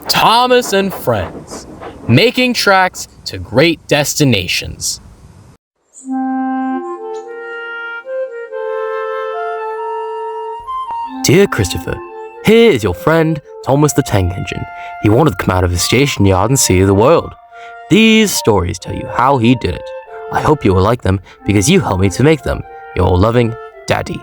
Thomas and Friends, making tracks to great destinations. Dear Christopher, here is your friend, Thomas the Tank Engine. He wanted to come out of his station yard and see the world. These stories tell you how he did it. I hope you will like them because you helped me to make them. Your loving Daddy.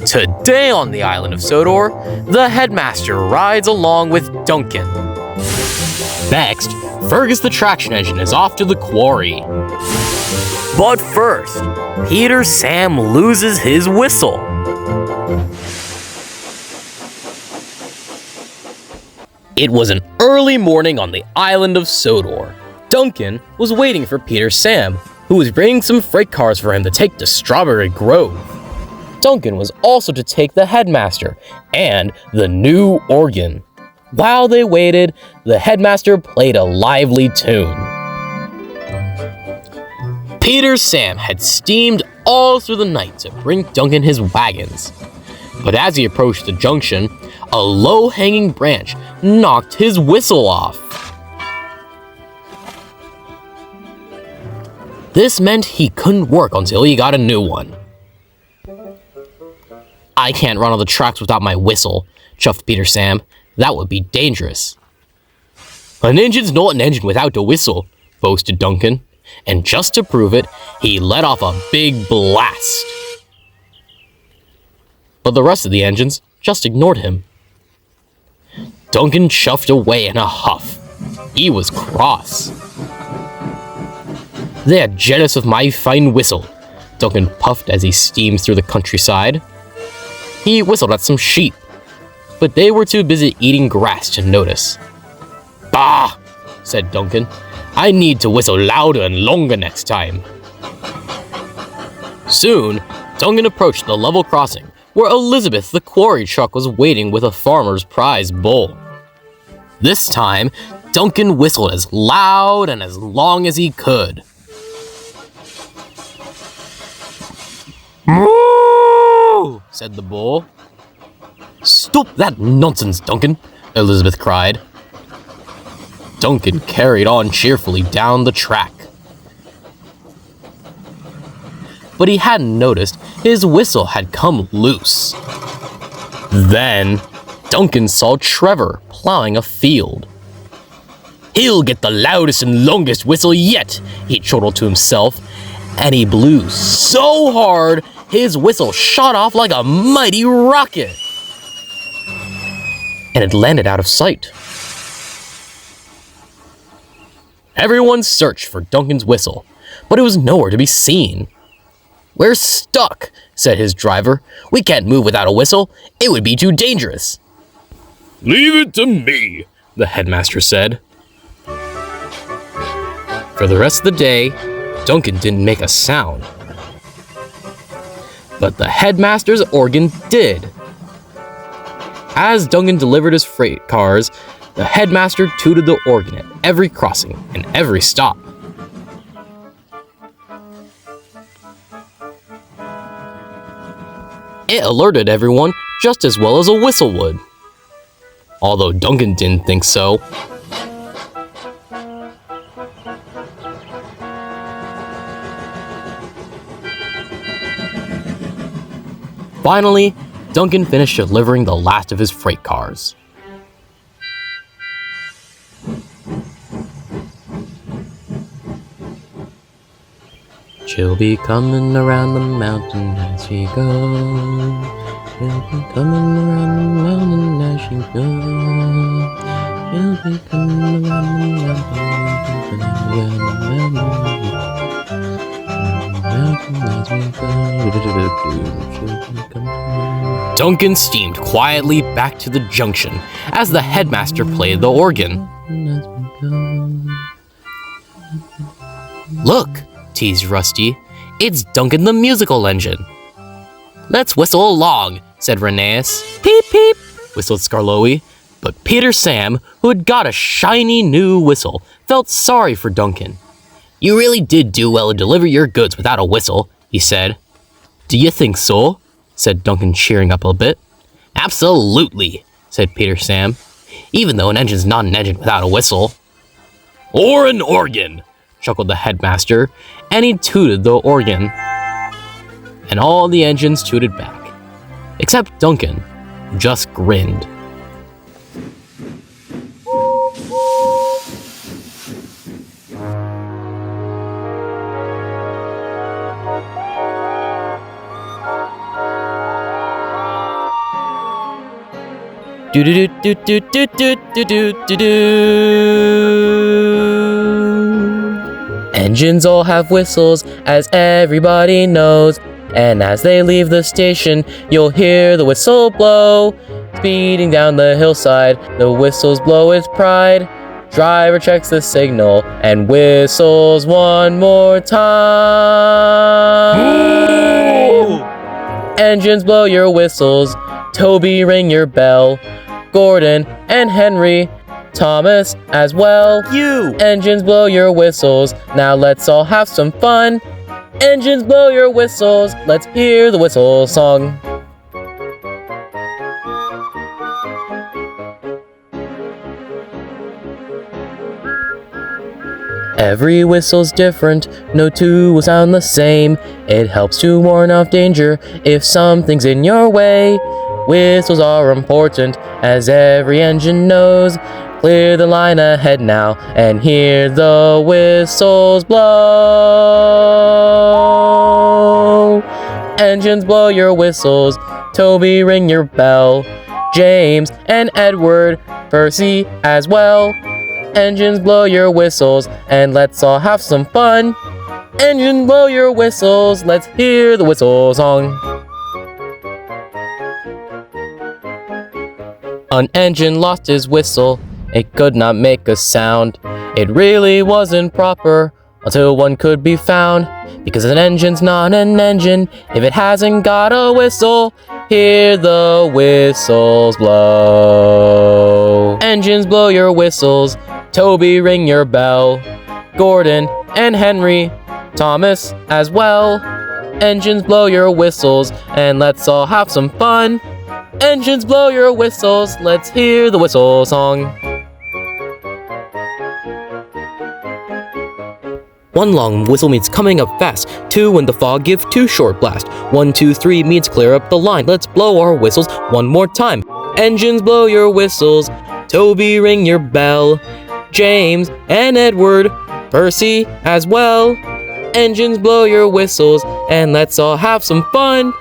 Today on the island of Sodor, the headmaster rides along with Duncan. Next, Fergus the traction engine is off to the quarry. But first, Peter Sam loses his whistle. It was an early morning on the island of Sodor. Duncan was waiting for Peter Sam, who was bringing some freight cars for him to take to Strawberry Grove. Duncan was also to take the headmaster and the new organ. While they waited, the headmaster played a lively tune. Peter Sam had steamed all through the night to bring Duncan his wagons. But as he approached the junction, a low-hanging branch knocked his whistle off. This meant he couldn't work until he got a new one. I can't run on the tracks without my whistle, chuffed Peter Sam. That would be dangerous. An engine's not an engine without a whistle, boasted Duncan. And just to prove it, he let off a big blast. But the rest of the engines just ignored him. Duncan chuffed away in a huff. He was cross. They are jealous of my fine whistle, Duncan puffed as he steamed through the countryside. He whistled at some sheep, but they were too busy eating grass to notice. Bah, said Duncan. I need to whistle louder and longer next time. Soon, Duncan approached the level crossing, where Elizabeth the quarry truck was waiting with a farmer's prize bull. This time, Duncan whistled as loud and as long as he could. Moo! Said the bull. Stop that nonsense, Duncan, Elizabeth cried. Duncan carried on cheerfully down the track. But he hadn't noticed his whistle had come loose. Then, Duncan saw Trevor plowing a field. He'll get the loudest and longest whistle yet, he chortled to himself, and he blew so hard his whistle shot off like a mighty rocket. And it landed out of sight. Everyone searched for Duncan's whistle, but it was nowhere to be seen. We're stuck, said his driver. We can't move without a whistle. It would be too dangerous. Leave it to me, the headmaster said. For the rest of the day, Duncan didn't make a sound. But the headmaster's organ did. As Duncan delivered his freight cars, the headmaster tooted the organ at every crossing and every stop. It alerted everyone just as well as a whistle would. Although Duncan didn't think so. Finally, Duncan finished delivering the last of his freight cars. She'll be coming around the mountain as she goes. She'll be coming around the mountain as she goes. She'll be coming around the mountain as we go. Duncan steamed quietly back to the junction as the headmaster played the organ. "Look," teased Rusty, "it's Duncan the musical engine." "Let's whistle along," said Rheneas. "Peep, peep," whistled Skarloey. But Peter Sam, who had got a shiny new whistle, felt sorry for Duncan. "You really did do well to deliver your goods without a whistle," he said. "Do you think so?" said Duncan, cheering up a bit. "Absolutely," said Peter Sam, "even though an engine's not an engine without a whistle." "Or an organ," chuckled the headmaster, and he tooted the organ. And all the engines tooted back, except Duncan, who just grinned. Do do do do do do do do do do. Engines all have whistles, as everybody knows. And as they leave the station, you'll hear the whistle blow. Speeding down the hillside, the whistles blow with pride. Driver checks the signal and whistles one more time. Engines blow your whistles, Toby ring your bell. Gordon and Henry, Thomas as well. You! Engines blow your whistles, now let's all have some fun. Engines blow your whistles, let's hear the whistle song. Every whistle's different, no two will sound the same. It helps to warn off danger if something's in your way. Whistles are important, as every engine knows. Clear the line ahead now, and hear the whistles blow. Engines blow your whistles, Toby ring your bell. James and Edward, Percy as well. Engines blow your whistles, and let's all have some fun. Engines blow your whistles, let's hear the whistle song. An engine lost his whistle, it could not make a sound. It really wasn't proper until one could be found. Because an engine's not an engine if it hasn't got a whistle. Hear the whistles blow. Engines blow your whistles, Toby ring your bell. Gordon and Henry, Thomas as well. Engines blow your whistles, and let's all have some fun. Engines blow your whistles, let's hear the whistle song. One long whistle means coming up fast. Two when the fog give two short blast. 1, 2, 3 means clear up the line. Let's blow our whistles one more time. Engines blow your whistles, Toby ring your bell. James and Edward, Percy as well. Engines blow your whistles, and let's all have some fun.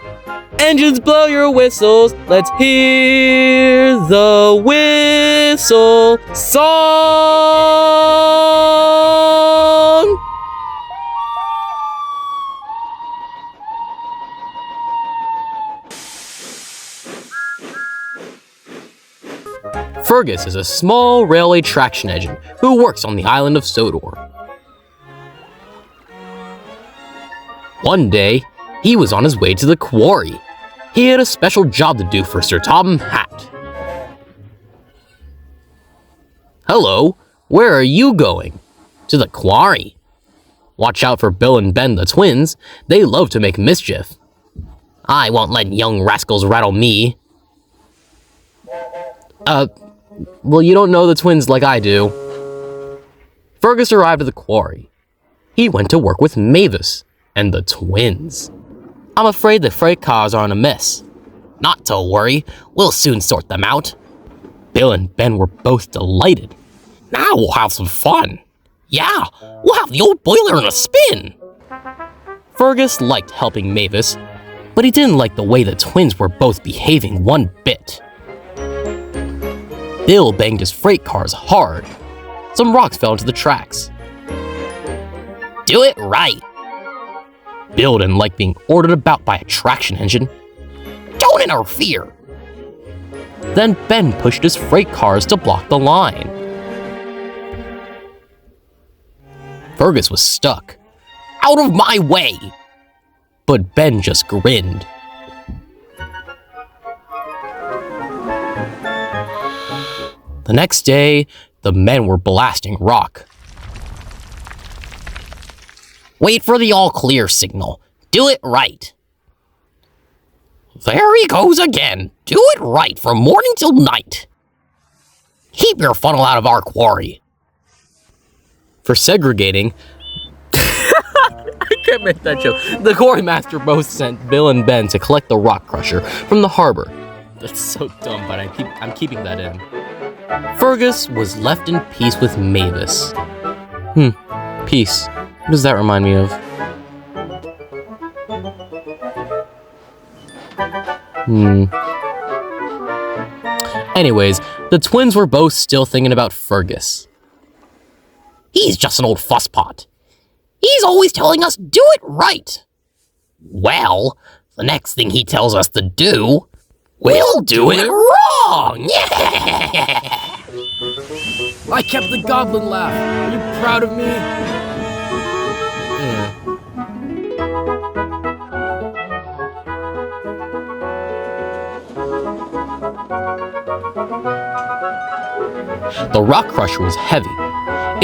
Engines blow your whistles, let's hear the whistle song. Fergus is a small railway traction engine who works on the island of Sodor. One day, he was on his way to the quarry. He had a special job to do for Sir Topham Hatt. "Hello, where are you going?" "To the quarry." "Watch out for Bill and Ben the twins. They love to make mischief." "I won't let young rascals rattle me." Well, you don't know the twins like I do." Fergus arrived at the quarry. He went to work with Mavis and the twins. "I'm afraid the freight cars are in a mess." "Not to worry, we'll soon sort them out." Bill and Ben were both delighted. "Now we'll have some fun." "Yeah, we'll have the old boiler in a spin." Fergus liked helping Mavis, but he didn't like the way the twins were both behaving one bit. Bill banged his freight cars hard. Some rocks fell into the tracks. "Do it right." Bill didn't like being ordered about by a traction engine. Don't interfere! Then Ben pushed his freight cars to block the line. Fergus was stuck. Out of my way! But Ben just grinned. The next day, the men were blasting rock. Wait for the all-clear signal. Do it right. There he goes again. Do it right from morning till night. Keep your funnel out of our quarry. For segregating, I can't make that joke. The quarry master both sent Bill and Ben to collect the rock crusher from the harbor. That's so dumb, but I'm keeping that in. Fergus was left in peace with Mavis. Peace. What does that remind me of? Anyways, the twins were both still thinking about Fergus. He's just an old fusspot. He's always telling us do it right. Well, the next thing he tells us to do, we'll do it wrong! Yeah! I kept the goblin laugh. Are you proud of me? The rock crusher was heavy.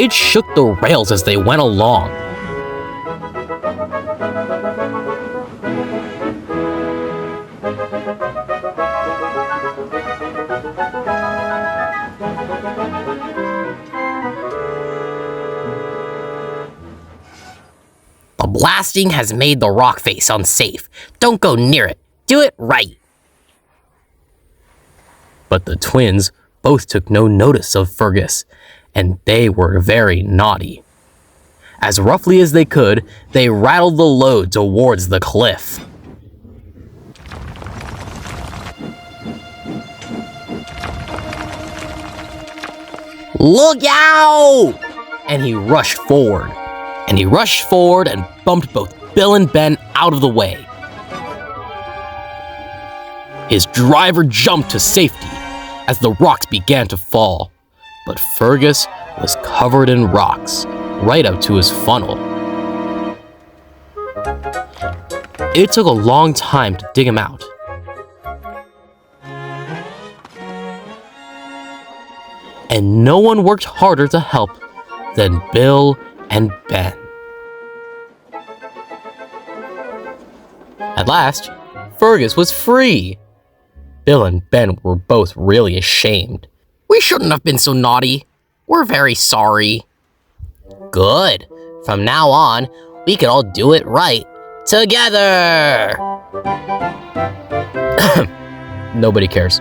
It shook the rails as they went along. The blasting has made the rock face unsafe. Don't go near it. Do it right. But the twins both took no notice of Fergus, and they were very naughty. As roughly as they could, they rattled the load towards the cliff. Look out! And he rushed forward. And bumped both Bill and Ben out of the way. His driver jumped to safety as the rocks began to fall, but Fergus was covered in rocks right up to his funnel. It took a long time to dig him out. And no one worked harder to help than Bill and Ben. At last, Fergus was free. Bill and Ben were both really ashamed. We shouldn't have been so naughty. We're very sorry. Good. From now on, we can all do it right together. Nobody cares.